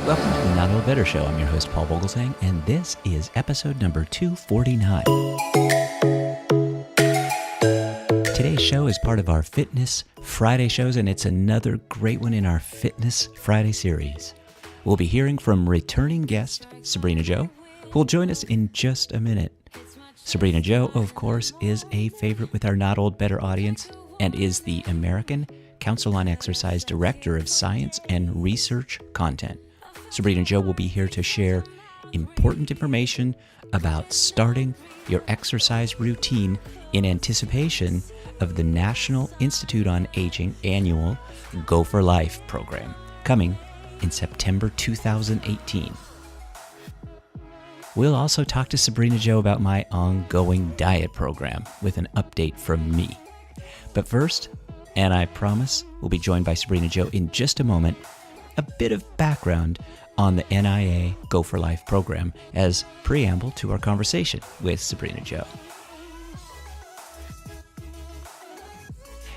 Welcome to the Not Old Better Show. I'm your host, Paul Vogelsang, and this is episode number 249. Today's show is part of our Fitness Friday shows, and it's another great one in our Fitness Friday series. We'll be hearing from returning guest Sabrena Jo, who will join us in just a minute. Sabrena Jo, of course, is a favorite with our Not Old Better audience and is the American Council on Exercise Director of Science and Research Content. Sabrena Jo will be here to share important information about starting your exercise routine in anticipation of the National Institute on Aging annual Go4Life program coming in September 2018. We'll also talk to Sabrena Jo about my ongoing diet program with an update from me. But first, and I promise we'll be joined by Sabrena Jo in just a moment, a bit of background on the NIA Go4Life program as preamble to our conversation with Sabrena Jo.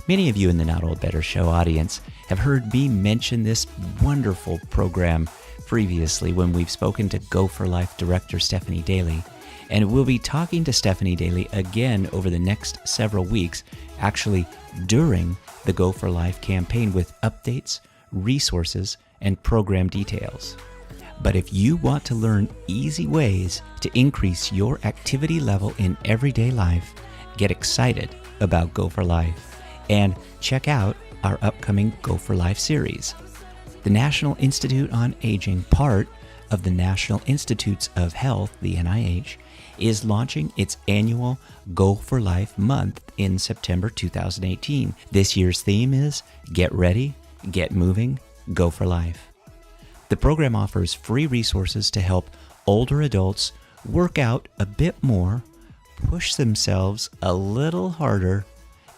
Many of you in the Not Old Better Show audience have heard me mention this wonderful program previously when we've spoken to Go4Life Director Stephanie Daly, and we'll be talking to Stephanie Daly again over the next several weeks, actually during the Go4Life campaign with updates, resources, and program details. But if you want to learn easy ways to increase your activity level in everyday life, get excited about Go4Life and check out our upcoming Go4Life series. The National Institute on Aging, part of the National Institutes of Health, the NIH, is launching its annual Go4Life Month in September 2018. This year's theme is Get Ready, Get Moving, Go4Life. The program offers free resources to help older adults work out a bit more, push themselves a little harder,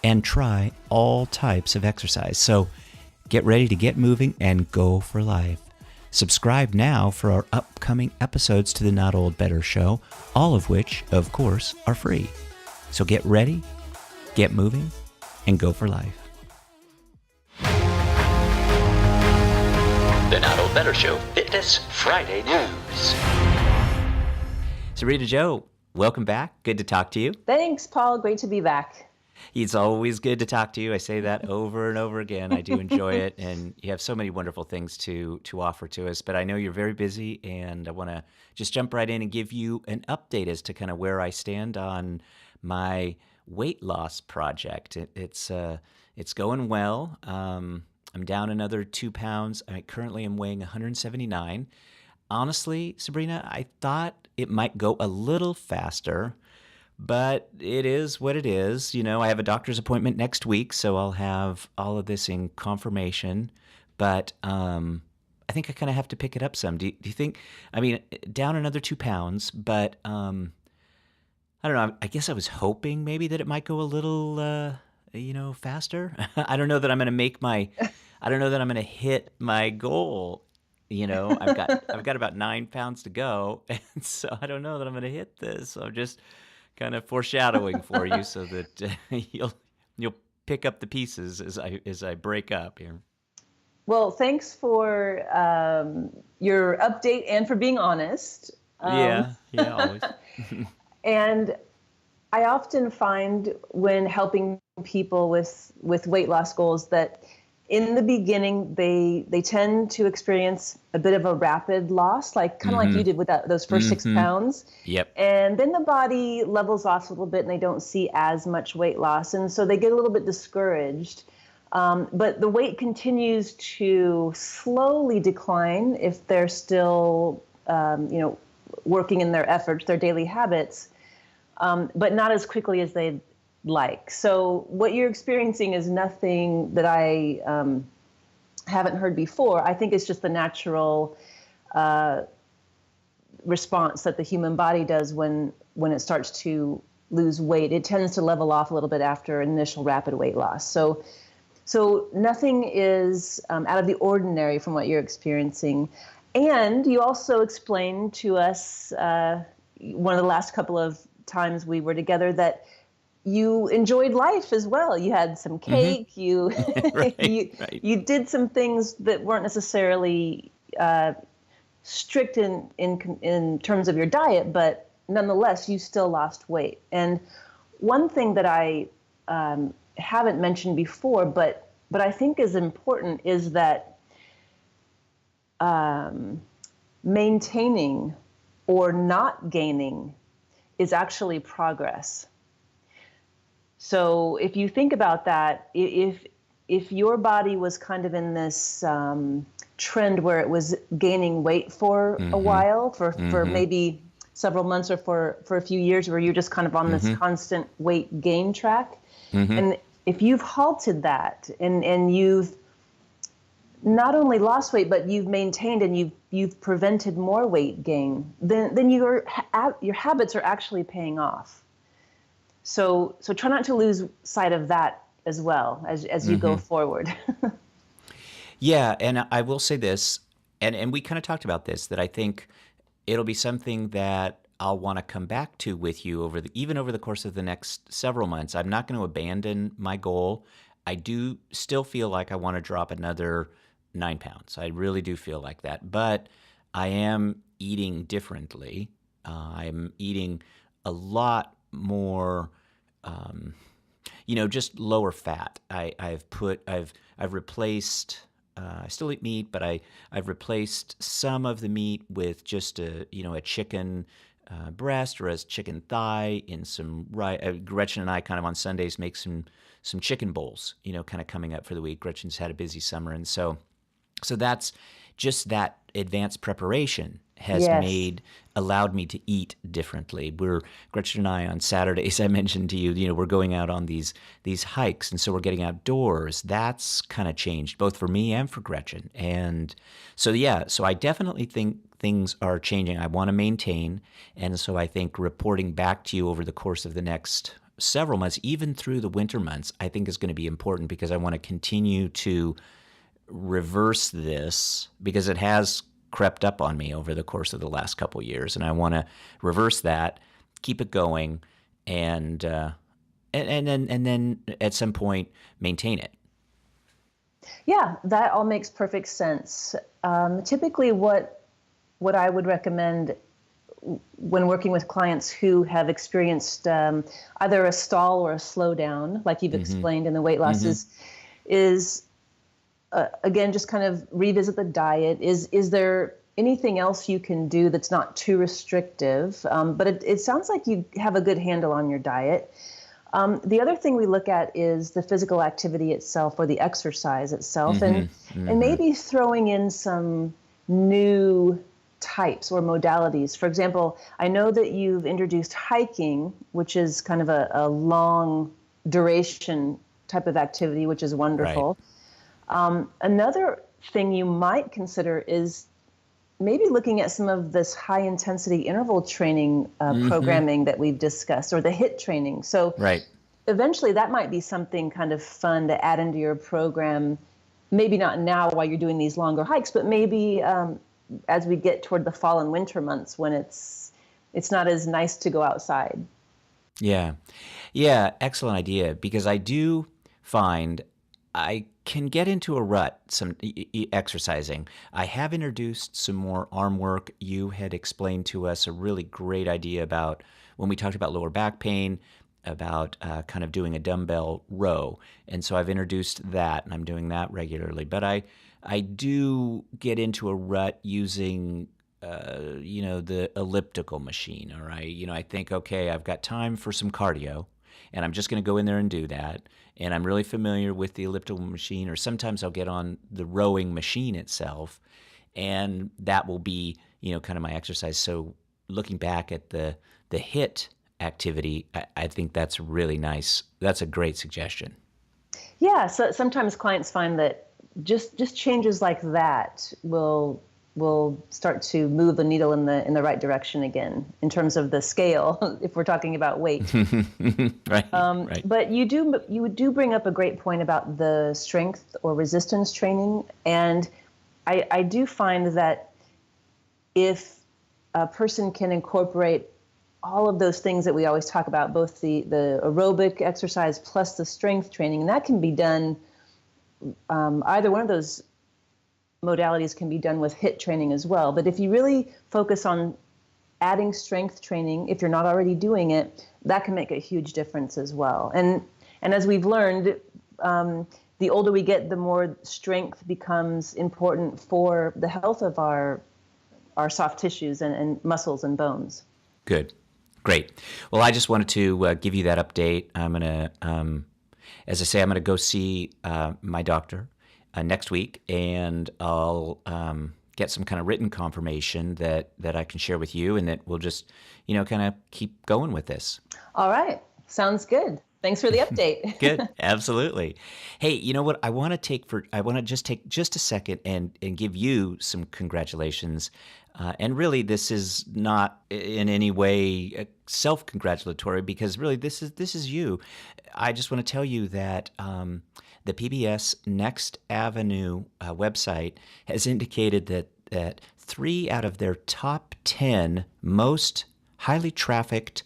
and try all types of exercise. So get ready to get moving and Go4Life. Subscribe now for our upcoming episodes to the Not Old Better Show, all of which, of course, are free. So get ready, get moving, and Go4Life. The Not Old Better Show Fitness Friday News. Sabrena Jo, welcome back. Good to talk to you. Thanks, Paul. Great to be back. It's always good to talk to you. I say that over and over again. I do enjoy it, and you have so many wonderful things to offer to us. But I know you're very busy, and I want to just jump right in and give you an update as to kind of where I stand on my weight loss project. It's going well. I'm down another 2 pounds. I currently am weighing 179. Honestly, Sabrena, I thought it might go a little faster, but it is what it is. You know, I have a doctor's appointment next week, so I'll have all of this in confirmation. But I think I kind of have to pick it up some. Do you think, I mean, down another 2 pounds, but I don't know. I guess I was hoping maybe that it might go a little, faster. I don't know that I'm going to hit my goal. You know, I've got about 9 pounds to go, and so I don't know that I'm going to hit this. So I'm just kind of foreshadowing for you so that you'll pick up the pieces as I break up here. Well, thanks for your update and for being honest. Yeah, always. And I often find when helping people with weight loss goals that in the beginning they tend to experience a bit of a rapid loss, like kind of like you did with those first 6 pounds. Yep. And then the body levels off a little bit and they don't see as much weight loss. And so they get a little bit discouraged. But the weight continues to slowly decline if they're still, working in their efforts, their daily habits, but not as quickly as they'd like. So what you're experiencing is nothing that I haven't heard before. I think it's just the natural response that the human body does when it starts to lose weight. It tends to level off a little bit after initial rapid weight loss. So nothing is out of the ordinary from what you're experiencing. And you also explained to us one of the last couple of times we were together that you enjoyed life as well. You had some cake. Right. You did some things that weren't necessarily strict in terms of your diet, but nonetheless, you still lost weight. And one thing that I haven't mentioned before, but I think is important, is that maintaining or not gaining is actually progress. So if you think about that, if your body was kind of in this trend where it was gaining weight for a while, for maybe several months or for a few years, where you're just kind of on this constant weight gain track, and if you've halted that and you've not only lost weight, but you've maintained and you've prevented more weight gain, then your habits are actually paying off. So try not to lose sight of that as well as you go forward. Yeah, and I will say this, and we kind of talked about this, that I think it'll be something that I'll want to come back to with you even over the course of the next several months. I'm not going to abandon my goal. I do still feel like I want to drop another 9 pounds. I really do feel like that, but I am eating differently. I'm eating a lot more, just lower fat. I've replaced. I still eat meat, but I've replaced some of the meat with just a chicken breast or a chicken thigh in some Gretchen and I kind of on Sundays make some chicken bowls, kind of coming up for the week. Gretchen's had a busy summer, and so that's just that advanced preparation has allowed me to eat differently. Gretchen and I on Saturdays, I mentioned to you, we're going out on these hikes, and so we're getting outdoors. That's kind of changed both for me and for Gretchen. And so I definitely think things are changing. I want to maintain, and so I think reporting back to you over the course of the next several months, even through the winter months, I think is going to be important, because I want to continue to reverse this, because it has crept up on me over the course of the last couple of years, and I want to reverse that, keep it going, and then at some point maintain it. Yeah, that all makes perfect sense. Typically, what I would recommend when working with clients who have experienced either a stall or a slowdown, like you've explained in the weight loss, is again, just kind of revisit the diet. Is there anything else you can do that's not too restrictive? But it sounds like you have a good handle on your diet. The other thing we look at is the physical activity itself, or the exercise itself, and maybe throwing in some new types or modalities. For example, I know that you've introduced hiking, which is kind of a long duration type of activity, which is wonderful. Right. Another thing you might consider is maybe looking at some of this high-intensity interval training programming that we've discussed, or the HIIT training. So eventually that might be something kind of fun to add into your program, maybe not now while you're doing these longer hikes, but maybe as we get toward the fall and winter months when it's not as nice to go outside. Yeah, excellent idea, because I do find I can get into a rut some exercising. I have introduced some more arm work. You had explained to us a really great idea about, when we talked about lower back pain, about kind of doing a dumbbell row. And so I've introduced that, and I'm doing that regularly. But I do get into a rut using the elliptical machine. All right, I think, okay, I've got time for some cardio, and I'm just going to go in there and do that. And I'm really familiar with the elliptical machine, or sometimes I'll get on the rowing machine itself, and that will be, kind of my exercise. So looking back at the HIIT activity, I think that's really nice. That's a great suggestion. Yeah, so sometimes clients find that just changes like that will start to move the needle in the right direction again in terms of the scale, if we're talking about weight. Right. But you do bring up a great point about the strength or resistance training, and I do find that if a person can incorporate all of those things that we always talk about, both the aerobic exercise plus the strength training, and that can be done either one of those modalities can be done with HIIT training as well. But if you really focus on adding strength training, if you're not already doing it, that can make a huge difference as well. And as we've learned, the older we get, the more strength becomes important for the health of our soft tissues and muscles and bones. Good. Great. Well, I just wanted to give you that update. I'm going to, as I say, I'm going to go see my doctor next week, and I'll get some kind of written confirmation that I can share with you, and that we'll just, kind of keep going with this. All right. Sounds good. Thanks for the update. Good. Absolutely. Hey, you know what? I want to just take just a second and give you some congratulations. And really, this is not in any way self-congratulatory, because really this is you. I just want to tell you that the PBS Next Avenue website has indicated that 3 out of their top 10 most highly trafficked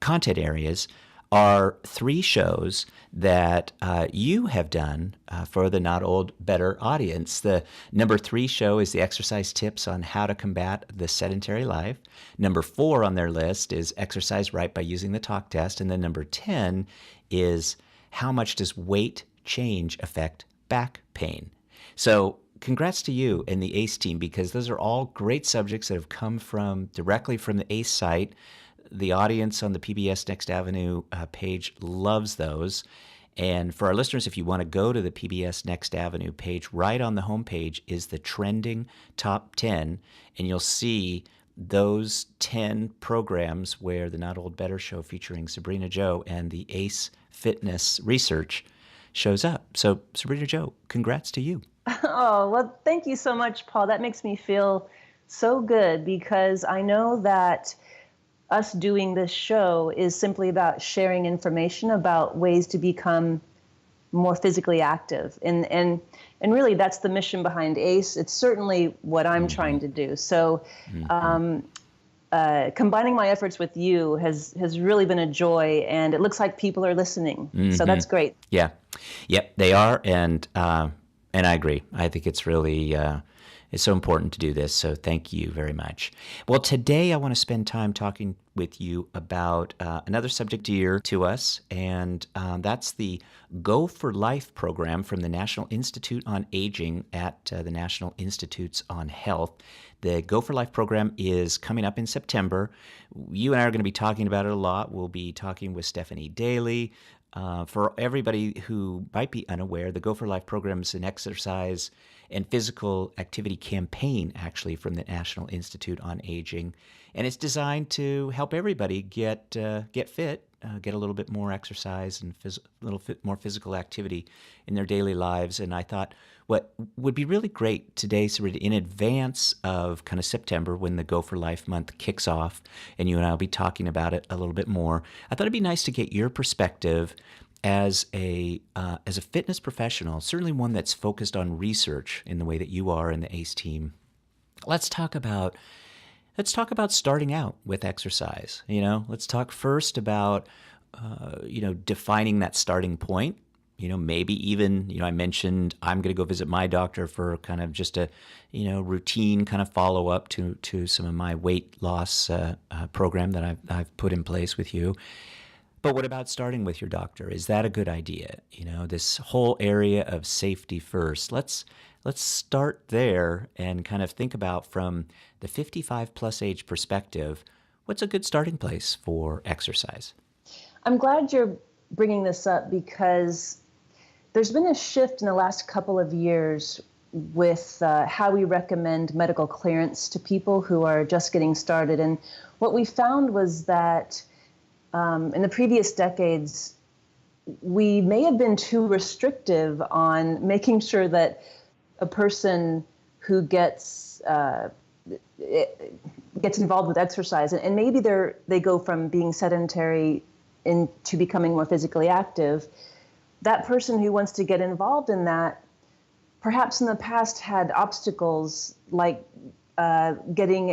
content areas are 3 shows that you have done for the Not Old Better audience. The number 3 show is the exercise tips on how to combat the sedentary life. Number 4 on their list is exercise right by using the talk test. And then number 10 is how much does weight change affect back pain? So congrats to you and the ACE team, because those are all great subjects that have come directly from the ACE site. The audience on the PBS Next Avenue page loves those. And for our listeners, if you want to go to the PBS Next Avenue page, right on the homepage is the trending top 10, and you'll see those 10 programs where the Not Old Better show featuring Sabrena Jo and the ACE Fitness Research shows up. So Sabrena Jo, congrats to you. Oh, well, thank you so much, Paul. That makes me feel so good, because I know that us doing this show is simply about sharing information about ways to become more physically active. And really, that's the mission behind ACE. It's certainly what I'm trying to do. So combining my efforts with you has really been a joy, and it looks like people are listening. So that's great. Yeah. Yep, they are. And I agree. I think it's really it's so important to do this, so thank you very much. Well, today I want to spend time talking with you about another subject dear to us, and that's the Go4Life program from the National Institute on Aging at the National Institutes on Health. The Go4Life program is coming up in September. You and I are going to be talking about it a lot. We'll be talking with Stephanie Daly. For everybody who might be unaware, the Go4Life program is an exercise and physical activity campaign, actually, from the National Institute on Aging, and it's designed to help everybody get fit, get a little bit more exercise and a little more physical activity in their daily lives. And I thought what would be really great today, Sabrina, in advance of kind of September, when the Go4Life Month kicks off, and you and I will be talking about it a little bit more, I thought it'd be nice to get your perspective as a fitness professional, certainly one that's focused on research in the way that you are in the ACE team. Let's talk about starting out with exercise. Let's talk first about defining that starting point. Maybe even, I mentioned I'm going to go visit my doctor for kind of just a, routine kind of follow up to some of my weight loss program that I've put in place with you. But what about starting with your doctor? Is that a good idea? This whole area of safety first. Let's start there and kind of think about, from the 55 plus age perspective, what's a good starting place for exercise? I'm glad you're bringing this up, because there's been a shift in the last couple of years with how we recommend medical clearance to people who are just getting started. And what we found was that in the previous decades, we may have been too restrictive on making sure that a person who gets involved with exercise, and maybe they go from being sedentary into becoming more physically active, that person who wants to get involved in that perhaps in the past had obstacles like getting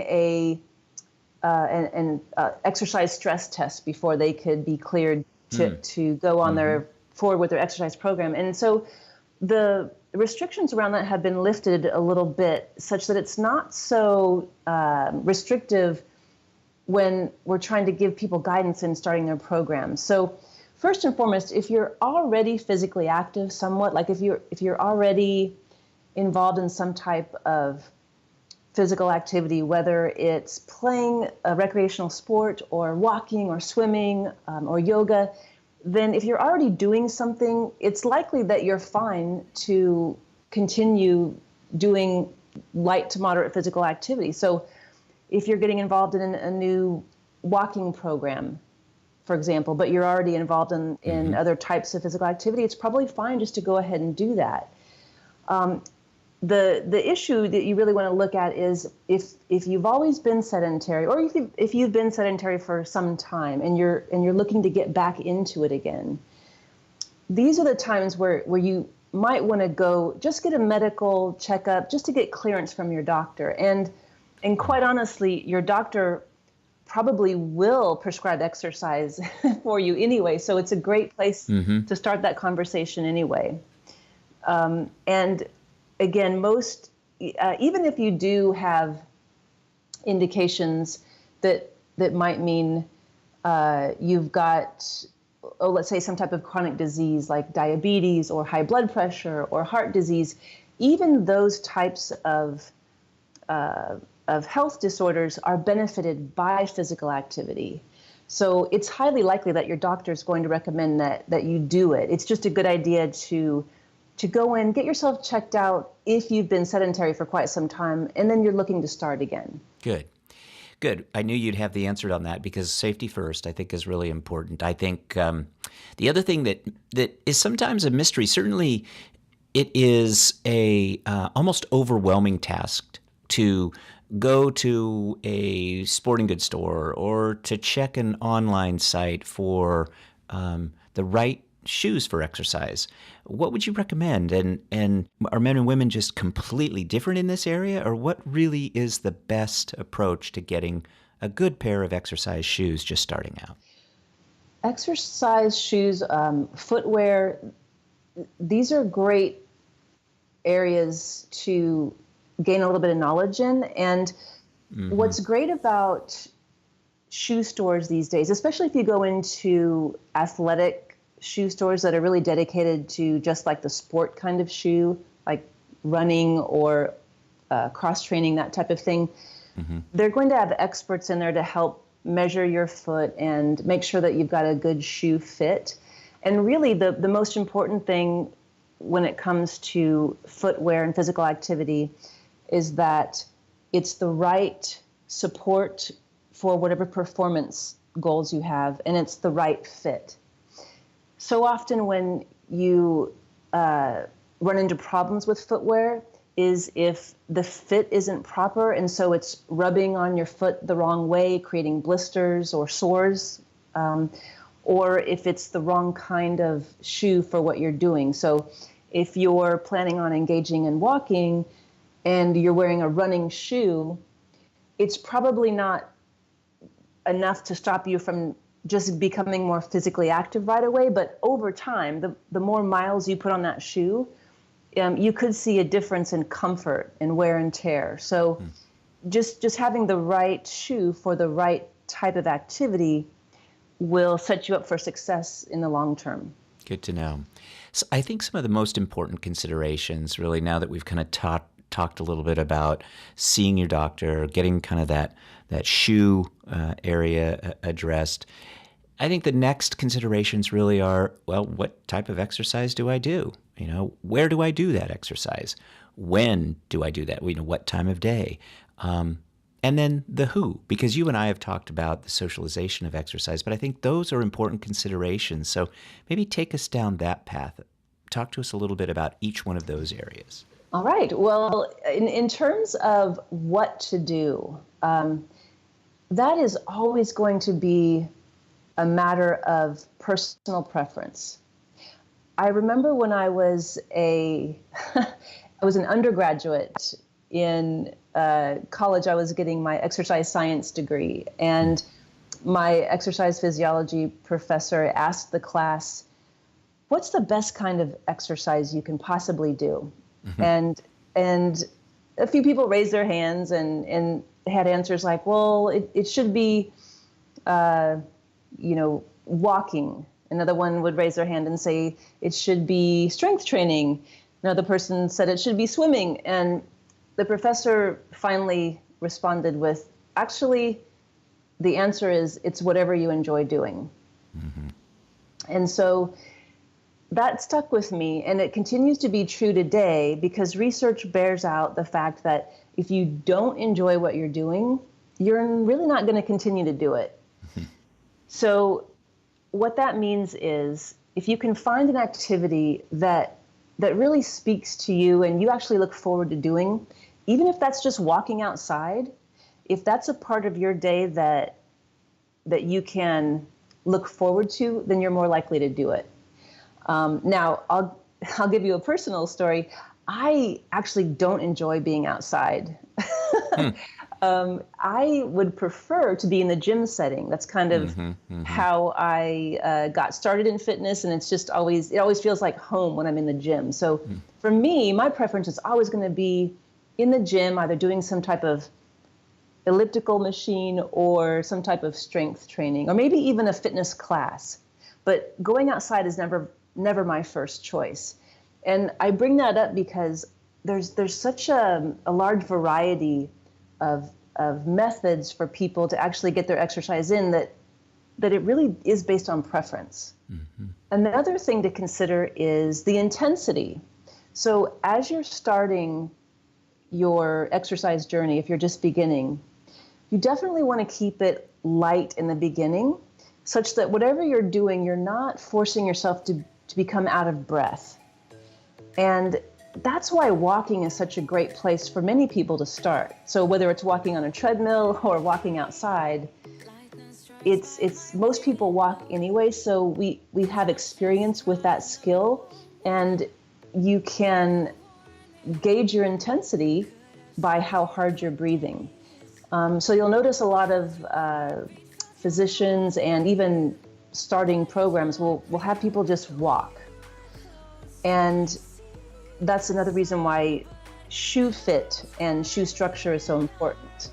an exercise stress test before they could be cleared to go on forward with their exercise program. And so the the restrictions around that have been lifted a little bit such that it's not so restrictive when we're trying to give people guidance in starting their programs. So first and foremost, if you're already physically active somewhat, like if you're already involved in some type of physical activity, whether it's playing a recreational sport or walking or swimming or yoga, then if you're already doing something, it's likely that you're fine to continue doing light to moderate physical activity. So if you're getting involved in a new walking program, for example, but you're already involved in other types of physical activity, it's probably fine just to go ahead and do that. The issue that you really want to look at is if you've always been sedentary, or if you've been sedentary for some time and you're looking to get back into it again. These are the times where you might want to go just get a medical checkup just to get clearance from your doctor. And quite honestly, your doctor probably will prescribe exercise for you anyway. So it's a great place to start that conversation anyway. And again, even if you do have indications that might mean you've got, let's say some type of chronic disease like diabetes or high blood pressure or heart disease, even those types of health disorders are benefited by physical activity. So it's highly likely that your doctor is going to recommend that you do it. It's just a good idea to go in, get yourself checked out if you've been sedentary for quite some time, and then you're looking to start again. Good. I knew you'd have the answer on that, because safety first, I think, is really important. I think the other thing that is sometimes a mystery, certainly it is a almost overwhelming task to go to a sporting goods store or to check an online site for the right shoes for exercise. What would you recommend? And are men and women just completely different in this area? Or what really is the best approach to getting a good pair of exercise shoes just starting out? Exercise shoes, footwear, these are great areas to gain a little bit of knowledge in. And what's great about shoe stores these days, especially if you go into athletic shoe stores that are really dedicated to just like the sport kind of shoe, like running or cross training, that type of thing, they're going to have experts in there to help measure your foot and make sure that you've got a good shoe fit. And really the most important thing when it comes to footwear and physical activity is that it's the right support for whatever performance goals you have, and it's the right fit. So often when you run into problems with footwear is if the fit isn't proper, and so it's rubbing on your foot the wrong way, creating blisters or sores, or if it's the wrong kind of shoe for what you're doing. So if you're planning on engaging in walking and you're wearing a running shoe, it's probably not enough to stop you from just becoming more physically active right away. But over time, the more miles you put on that shoe, you could see a difference in comfort and wear and tear. So just having the right shoe for the right type of activity will set you up for success in the long term. Good to know. So I think some of the most important considerations, really, now that we've kind of talked a little bit about seeing your doctor, getting kind of that shoe area addressed, I think the next considerations really are, well, what type of exercise do I do? Where do I do that exercise? When do I do that? What time of day? And then the who, because you and I have talked about the socialization of exercise, but I think those are important considerations. So maybe take us down that path. Talk to us a little bit about each one of those areas. All right. Well, in terms of what to do, that is always going to be a matter of personal preference. I remember when I was I was an undergraduate in college. I was getting my exercise science degree, and my exercise physiology professor asked the class, "What's the best kind of exercise you can possibly do?" And a few people raised their hands and had answers like, well, it should be, walking. Another one would raise their hand and say it should be strength training. Another person said it should be swimming. And the professor finally responded with, actually, the answer is it's whatever you enjoy doing. Mm-hmm. And so that stuck with me, and it continues to be true today because research bears out the fact that if you don't enjoy what you're doing, you're really not going to continue to do it. Mm-hmm. So what that means is if you can find an activity that really speaks to you and you actually look forward to doing, even if that's just walking outside, if that's a part of your day that you can look forward to, then you're more likely to do it. Now, I'll give you a personal story. I actually don't enjoy being outside. I would prefer to be in the gym setting. That's kind of how I got started in fitness, and it always feels like home when I'm in the gym. So for me, my preference is always going to be in the gym, either doing some type of elliptical machine or some type of strength training, or maybe even a fitness class. But going outside is never my first choice. And I bring that up because there's such a large variety of methods for people to actually get their exercise in that it really is based on preference. Mm-hmm. Another thing to consider is the intensity. So as you're starting your exercise journey, if you're just beginning, you definitely want to keep it light in the beginning, such that whatever you're doing, you're not forcing yourself to become out of breath. And that's why walking is such a great place for many people to start. So whether it's walking on a treadmill or walking outside, it's most people walk anyway, so we have experience with that skill, and you can gauge your intensity by how hard you're breathing. So you'll notice a lot of physicians and even starting programs will have people just walk. And that's another reason why shoe fit and shoe structure is so important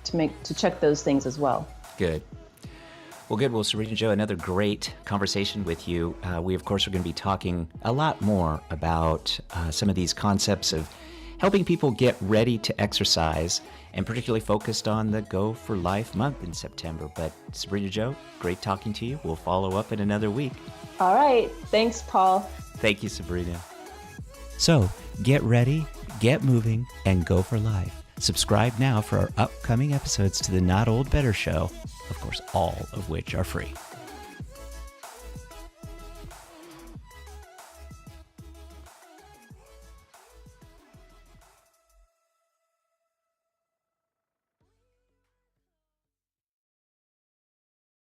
to check those things as well. Good. Well, good. Well, Sabrena Jo, another great conversation with you. We, of course, are going to be talking a lot more about some of these concepts of helping people get ready to exercise, and particularly focused on the Go4Life Month in September. But Sabrena Jo, great talking to you. We'll follow up in another week. All right. Thanks, Paul. Thank you, Sabrena. So get ready, get moving, and go for life. Subscribe now for our upcoming episodes to the Not Old Better Show, of course, all of which are free.